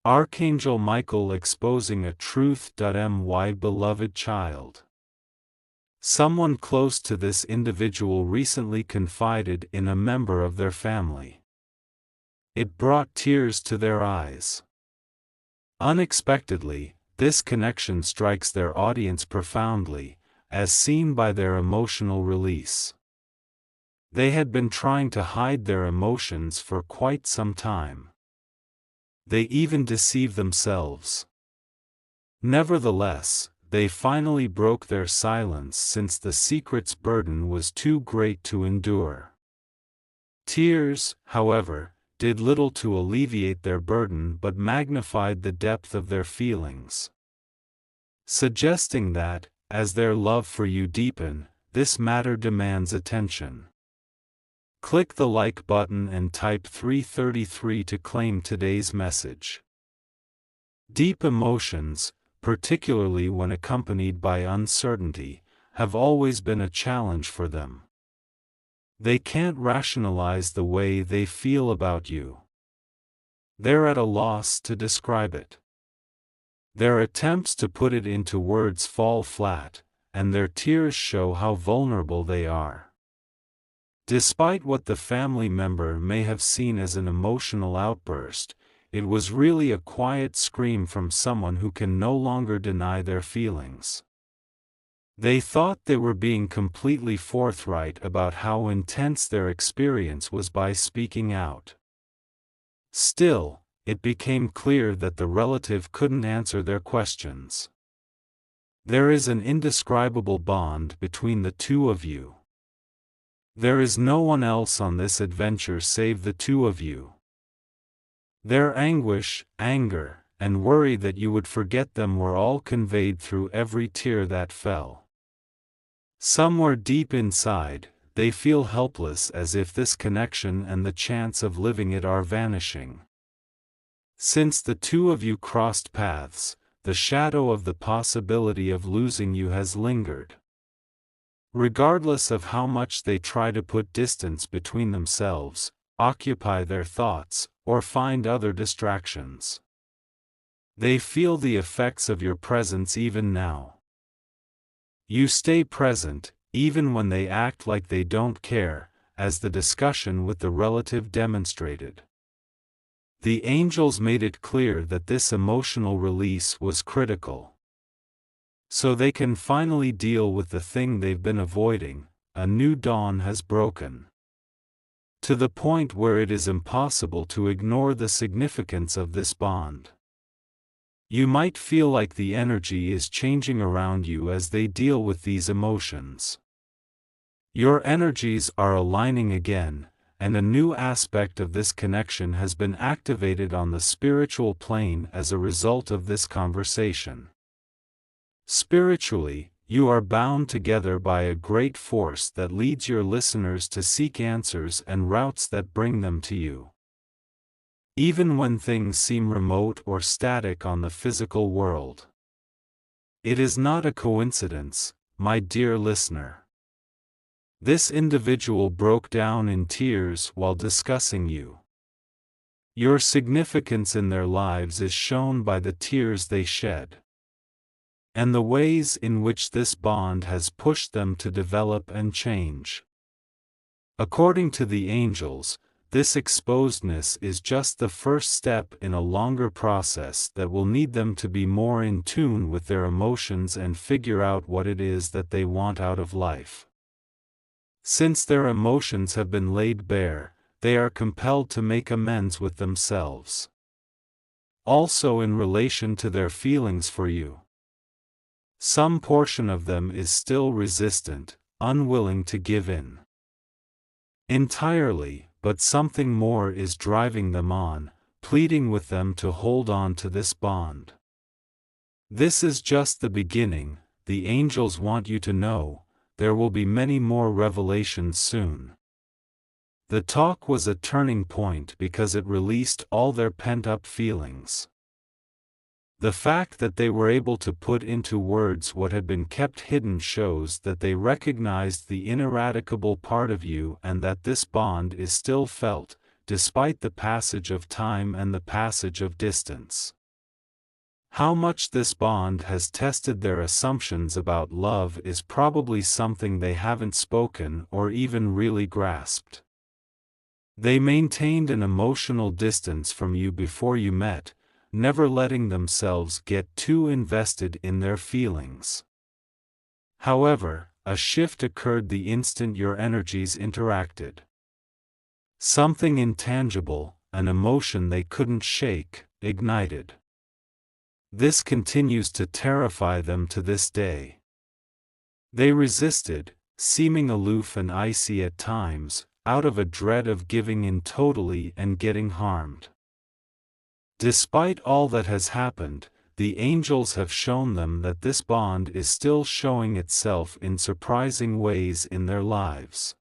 Archangel Michael exposing a truth. My beloved child. Someone close to this individual recently confided in a member of their family. It brought tears to their eyes. Unexpectedly, this connection strikes their audience profoundly, as seen by their emotional release. They had been trying to hide their emotions for quite some time. They even deceived themselves. Nevertheless, they finally broke their silence since the secret's burden was too great to endure. Tears, however, did little to alleviate their burden but magnified the depth of their feelings. Suggesting that, as their love for you deepen, this matter demands attention. Click the like button and type 333 to claim today's message. Deep emotions, particularly when accompanied by uncertainty, have always been a challenge for them. They can't rationalize the way they feel about you. They're at a loss to describe it. Their attempts to put it into words fall flat, and their tears show how vulnerable they are. Despite what the family member may have seen as an emotional outburst, it was really a quiet scream from someone who can no longer deny their feelings. They thought they were being completely forthright about how intense their experience was by speaking out. Still, it became clear that the relative couldn't answer their questions. There is an indescribable bond between the two of you. There is no one else on this adventure save the two of you. Their anguish, anger, and worry that you would forget them were all conveyed through every tear that fell. Somewhere deep inside, they feel helpless, as if this connection and the chance of living it are vanishing. Since the two of you crossed paths, the shadow of the possibility of losing you has lingered. Regardless of how much they try to put distance between themselves, occupy their thoughts, or find other distractions, they feel the effects of your presence even now. You stay present, even when they act like they don't care, as the discussion with the relative demonstrated. The angels made it clear that this emotional release was critical. So they can finally deal with the thing they've been avoiding. A new dawn has broken. To the point where it is impossible to ignore the significance of this bond. You might feel like the energy is changing around you as they deal with these emotions. Your energies are aligning again, and a new aspect of this connection has been activated on the spiritual plane as a result of this conversation. Spiritually, you are bound together by a great force that leads your listeners to seek answers and routes that bring them to you. Even when things seem remote or static on the physical world. It is not a coincidence, my dear listener. This individual broke down in tears while discussing you. Your significance in their lives is shown by the tears they shed, and the ways in which this bond has pushed them to develop and change. According to the angels, this exposedness is just the first step in a longer process that will need them to be more in tune with their emotions and figure out what it is that they want out of life. Since their emotions have been laid bare, they are compelled to make amends with themselves. Also in relation to their feelings for you. Some portion of them is still resistant, unwilling to give in entirely, but something more is driving them on, pleading with them to hold on to this bond. This is just the beginning. The angels want you to know, there will be many more revelations soon. The talk was a turning point because it released all their pent-up feelings. The fact that they were able to put into words what had been kept hidden shows that they recognized the ineradicable part of you and that this bond is still felt, despite the passage of time and the passage of distance. How much this bond has tested their assumptions about love is probably something they haven't spoken or even really grasped. They maintained an emotional distance from you before you met, never letting themselves get too invested in their feelings. However, a shift occurred the instant your energies interacted. Something intangible, an emotion they couldn't shake, ignited. This continues to terrify them to this day. They resisted, seeming aloof and icy at times, out of a dread of giving in totally and getting harmed. Despite all that has happened, the angels have shown them that this bond is still showing itself in surprising ways in their lives.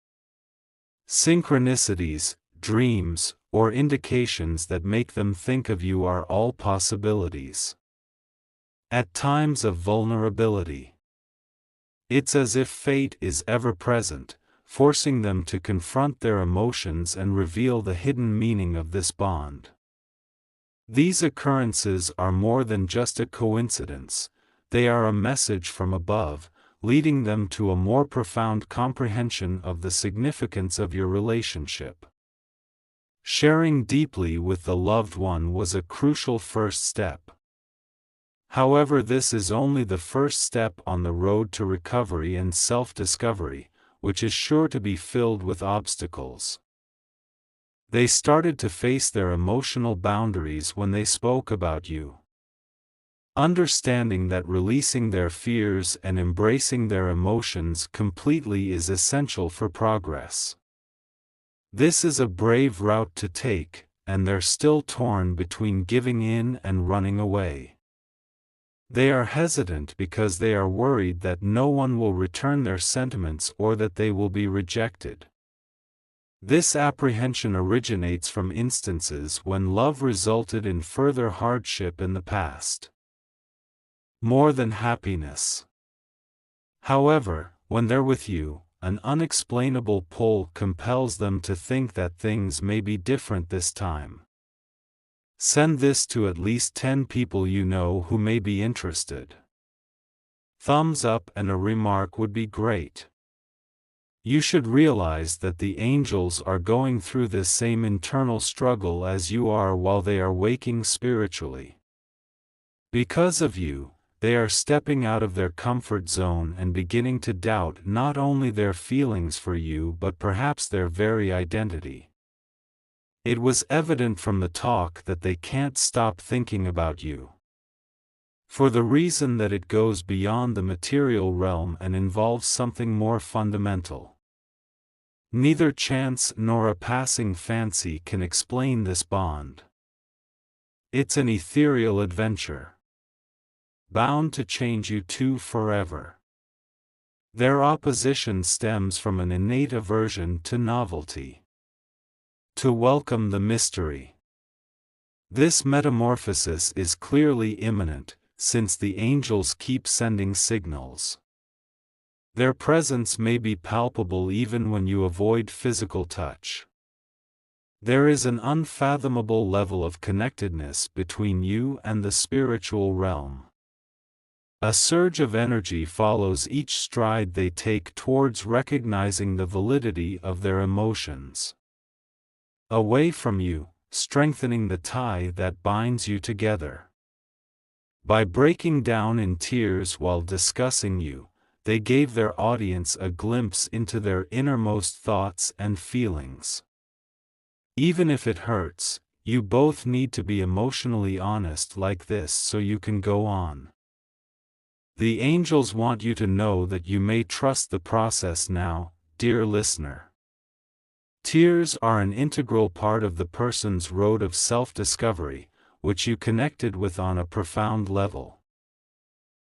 Synchronicities, dreams, or indications that make them think of you are all possibilities. At times of vulnerability, it's as if fate is ever present, forcing them to confront their emotions and reveal the hidden meaning of this bond. These occurrences are more than just a coincidence, they are a message from above, leading them to a more profound comprehension of the significance of your relationship. Sharing deeply with the loved one was a crucial first step. However, this is only the first step on the road to recovery and self-discovery, which is sure to be filled with obstacles. They started to face their emotional boundaries when they spoke about you. Understanding that releasing their fears and embracing their emotions completely is essential for progress. This is a brave route to take, and they're still torn between giving in and running away. They are hesitant because they are worried that no one will return their sentiments or that they will be rejected. This apprehension originates from instances when love resulted in further hardship in the past, more than happiness. However, when they're with you, an unexplainable pull compels them to think that things may be different this time. Send this to at least 10 people you know who may be interested. Thumbs up and a remark would be great. You should realize that the angels are going through this same internal struggle as you are while they are waking spiritually. Because of you, they are stepping out of their comfort zone and beginning to doubt not only their feelings for you but perhaps their very identity. It was evident from the talk that they can't stop thinking about you. For the reason that it goes beyond the material realm and involves something more fundamental. Neither chance nor a passing fancy can explain this bond. It's an ethereal adventure, bound to change you two forever. Their opposition stems from an innate aversion to novelty, to welcome the mystery. This metamorphosis is clearly imminent, since the angels keep sending signals. Their presence may be palpable even when you avoid physical touch. There is an unfathomable level of connectedness between you and the spiritual realm. A surge of energy follows each stride they take towards recognizing the validity of their emotions. Away from you, strengthening the tie that binds you together. By breaking down in tears while discussing you, they gave their audience a glimpse into their innermost thoughts and feelings. Even if it hurts, you both need to be emotionally honest like this so you can go on. The angels want you to know that you may trust the process now, dear listener. Tears are an integral part of the person's road of self-discovery, which you connected with on a profound level.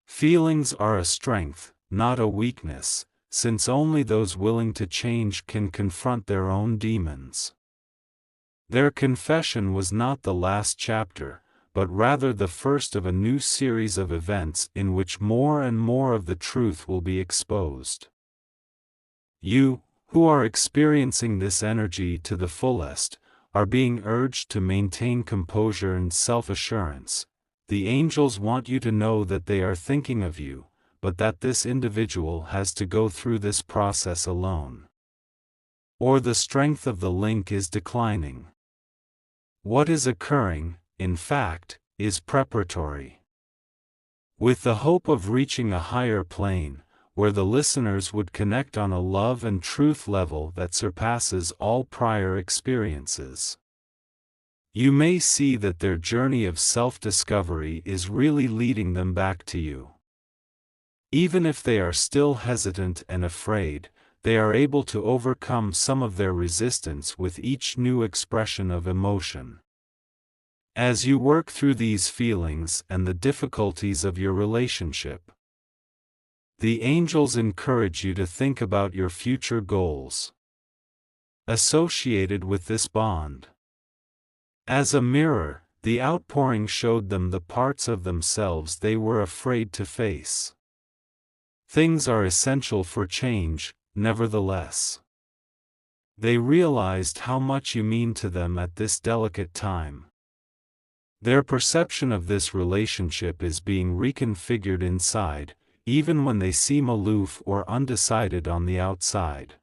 Feelings are a strength, not a weakness, since only those willing to change can confront their own demons. Their confession was not the last chapter, but rather the first of a new series of events in which more and more of the truth will be exposed. You, who are experiencing this energy to the fullest, are being urged to maintain composure and self-assurance. The angels want you to know that they are thinking of you, but that this individual has to go through this process alone. Or the strength of the link is declining. What is occurring, in fact, is preparatory. With the hope of reaching a higher plane, where the listeners would connect on a love and truth level that surpasses all prior experiences. You may see that their journey of self-discovery is really leading them back to you. Even if they are still hesitant and afraid, they are able to overcome some of their resistance with each new expression of emotion. As you work through these feelings and the difficulties of your relationship, the angels encourage you to think about your future goals associated with this bond. As a mirror, the outpouring showed them the parts of themselves they were afraid to face. Things are essential for change, nevertheless. They realized how much you mean to them at this delicate time. Their perception of this relationship is being reconfigured inside, even when they seem aloof or undecided on the outside.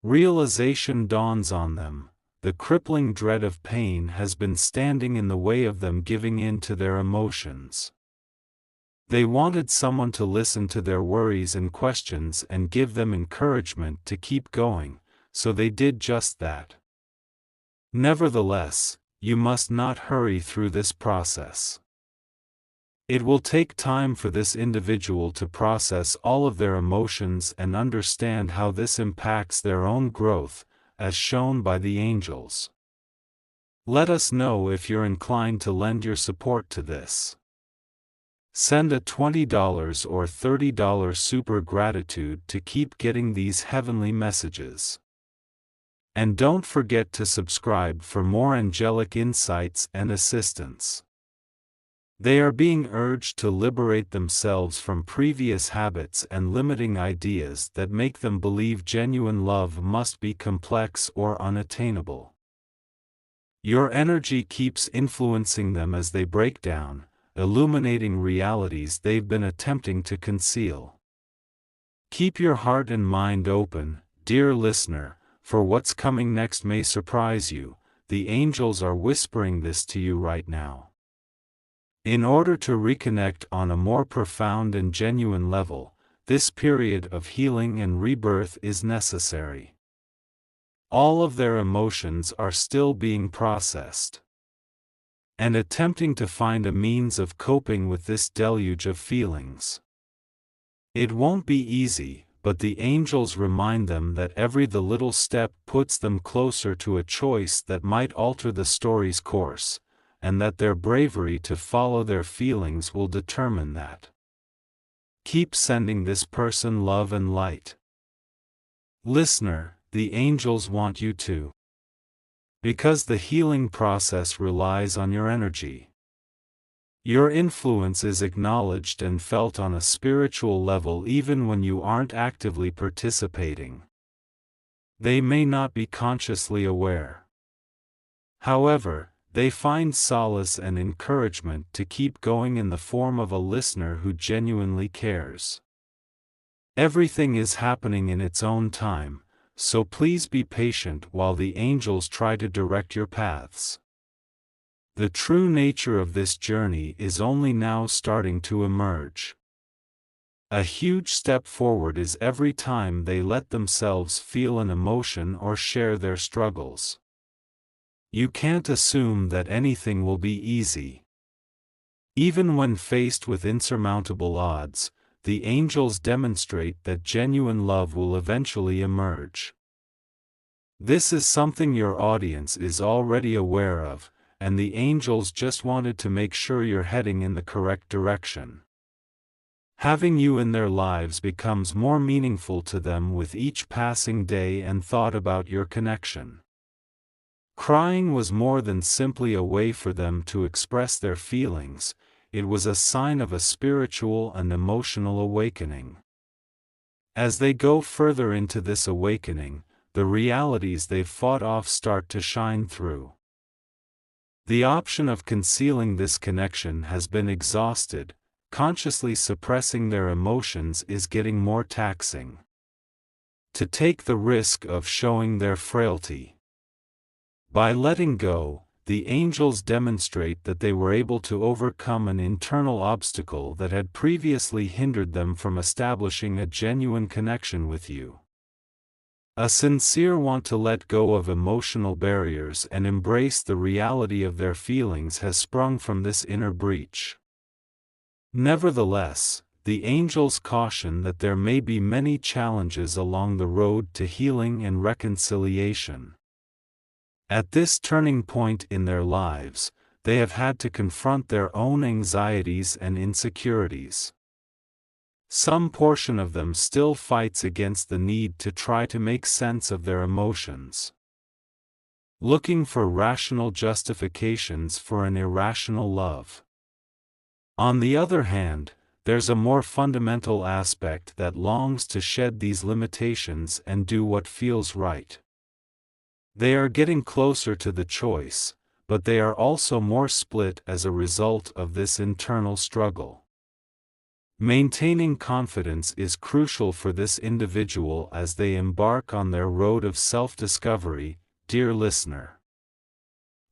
Realization dawns on them. The crippling dread of pain has been standing in the way of them giving in to their emotions. They wanted someone to listen to their worries and questions and give them encouragement to keep going, so they did just that. Nevertheless, you must not hurry through this process. It will take time for this individual to process all of their emotions and understand how this impacts their own growth, as shown by the angels. Let us know if you're inclined to lend your support to this. Send a $20 or $30 super gratitude to keep getting these heavenly messages. And don't forget to subscribe for more angelic insights and assistance. They are being urged to liberate themselves from previous habits and limiting ideas that make them believe genuine love must be complex or unattainable. Your energy keeps influencing them as they break down, illuminating realities they've been attempting to conceal. Keep your heart and mind open, dear listener, for what's coming next may surprise you. The angels are whispering this to you right now. In order to reconnect on a more profound and genuine level, this period of healing and rebirth is necessary. All of their emotions are still being processed, and attempting to find a means of coping with this deluge of feelings. It won't be easy, but the angels remind them that every little step puts them closer to a choice that might alter the story's course, and that their bravery to follow their feelings will determine that. Keep sending this person love and light. Listener, the angels want you to. Because the healing process relies on your energy. Your influence is acknowledged and felt on a spiritual level even when you aren't actively participating. They may not be consciously aware. However, they find solace and encouragement to keep going in the form of a listener who genuinely cares. Everything is happening in its own time, so please be patient while the angels try to direct your paths. The true nature of this journey is only now starting to emerge. A huge step forward is every time they let themselves feel an emotion or share their struggles. You can't assume that anything will be easy. Even when faced with insurmountable odds, the angels demonstrate that genuine love will eventually emerge. This is something your audience is already aware of, and the angels just wanted to make sure you're heading in the correct direction. Having you in their lives becomes more meaningful to them with each passing day and thought about your connection. Crying was more than simply a way for them to express their feelings, it was a sign of a spiritual and emotional awakening. As they go further into this awakening, the realities they've fought off start to shine through. The option of concealing this connection has been exhausted. Consciously suppressing their emotions is getting more taxing. To take the risk of showing their frailty. By letting go, the angels demonstrate that they were able to overcome an internal obstacle that had previously hindered them from establishing a genuine connection with you. A sincere want to let go of emotional barriers and embrace the reality of their feelings has sprung from this inner breach. Nevertheless, the angels caution that there may be many challenges along the road to healing and reconciliation. At this turning point in their lives, they have had to confront their own anxieties and insecurities. Some portion of them still fights against the need to try to make sense of their emotions, looking for rational justifications for an irrational love. On the other hand, there's a more fundamental aspect that longs to shed these limitations and do what feels right. They are getting closer to the choice, but they are also more split as a result of this internal struggle. Maintaining confidence is crucial for this individual as they embark on their road of self-discovery, dear listener.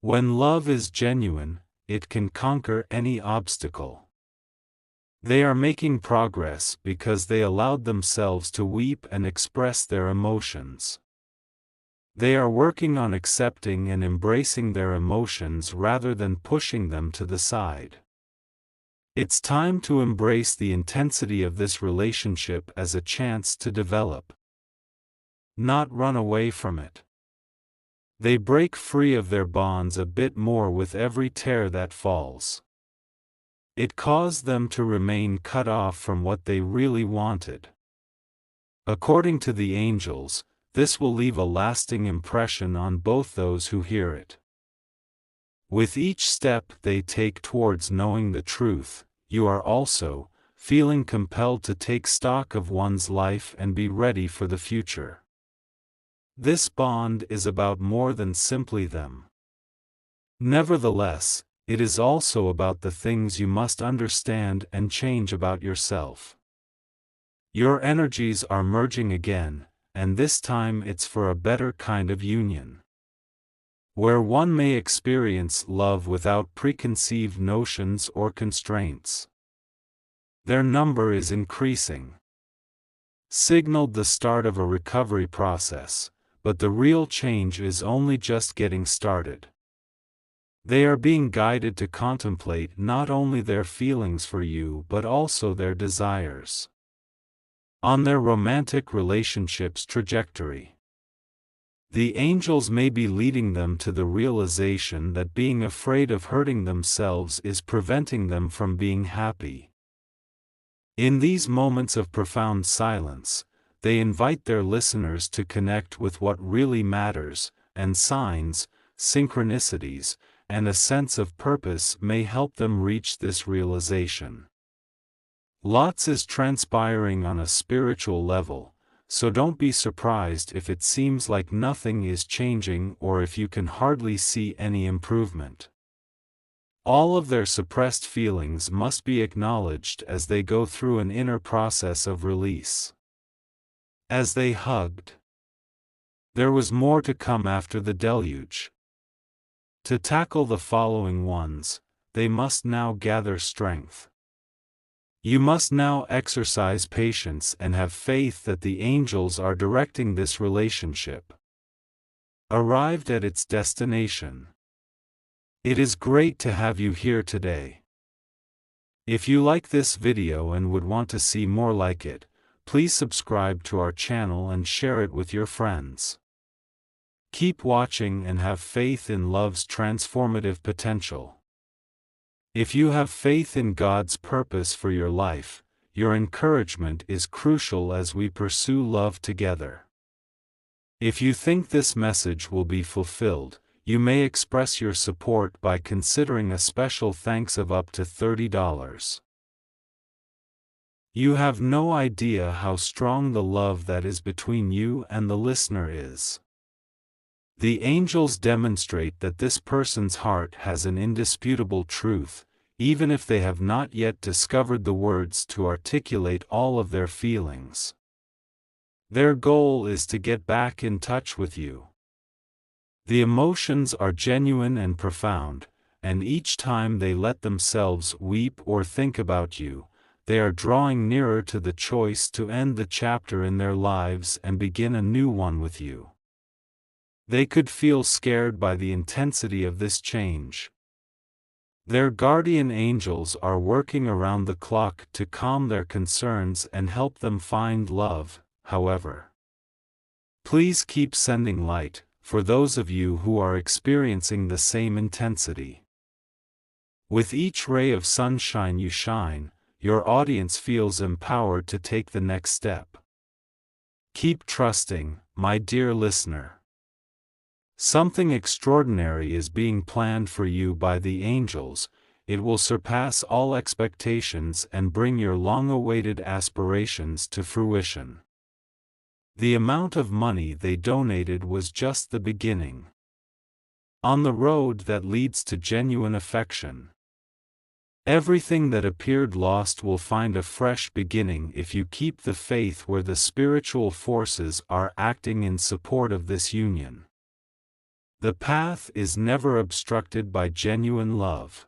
When love is genuine, it can conquer any obstacle. They are making progress because they allowed themselves to weep and express their emotions. They are working on accepting and embracing their emotions rather than pushing them to the side. It's time to embrace the intensity of this relationship as a chance to develop, not run away from it. They break free of their bonds a bit more with every tear that falls. It caused them to remain cut off from what they really wanted. According to the angels, this will leave a lasting impression on both those who hear it. With each step they take towards knowing the truth, you are also feeling compelled to take stock of one's life and be ready for the future. This bond is about more than simply them. Nevertheless, it is also about the things you must understand and change about yourself. Your energies are merging again, and this time it's for a better kind of union, where one may experience love without preconceived notions or constraints. Their number is increasing, signaled the start of a recovery process, but the real change is only just getting started. They are being guided to contemplate not only their feelings for you but also their desires on their romantic relationships trajectory. The angels may be leading them to the realization that being afraid of hurting themselves is preventing them from being happy. In these moments of profound silence, they invite their listeners to connect with what really matters, and signs, synchronicities, and a sense of purpose may help them reach this realization. Lots is transpiring on a spiritual level, so don't be surprised if it seems like nothing is changing or if you can hardly see any improvement. All of their suppressed feelings must be acknowledged as they go through an inner process of release. As they hugged, there was more to come after the deluge. To tackle the following ones, they must now gather strength. You must now exercise patience and have faith that the angels are directing this relationship, arrived at its destination. It is great to have you here today. If you like this video and would want to see more like it, please subscribe to our channel and share it with your friends. Keep watching and have faith in love's transformative potential. If you have faith in God's purpose for your life, your encouragement is crucial as we pursue love together. If you think this message will be fulfilled, you may express your support by considering a special thanks of up to $30. You have no idea how strong the love that is between you and the listener is. The angels demonstrate that this person's heart has an indisputable truth, even if they have not yet discovered the words to articulate all of their feelings. Their goal is to get back in touch with you. The emotions are genuine and profound, and each time they let themselves weep or think about you, they are drawing nearer to the choice to end the chapter in their lives and begin a new one with you. They could feel scared by the intensity of this change. Their guardian angels are working around the clock to calm their concerns and help them find love, however. Please keep sending light, for those of you who are experiencing the same intensity. With each ray of sunshine you shine, your audience feels empowered to take the next step. Keep trusting, my dear listener. Something extraordinary is being planned for you by the angels. It will surpass all expectations and bring your long-awaited aspirations to fruition. The amount of money they donated was just the beginning. On the road that leads to genuine affection, everything that appeared lost will find a fresh beginning if you keep the faith where the spiritual forces are acting in support of this union. The path is never obstructed by genuine love.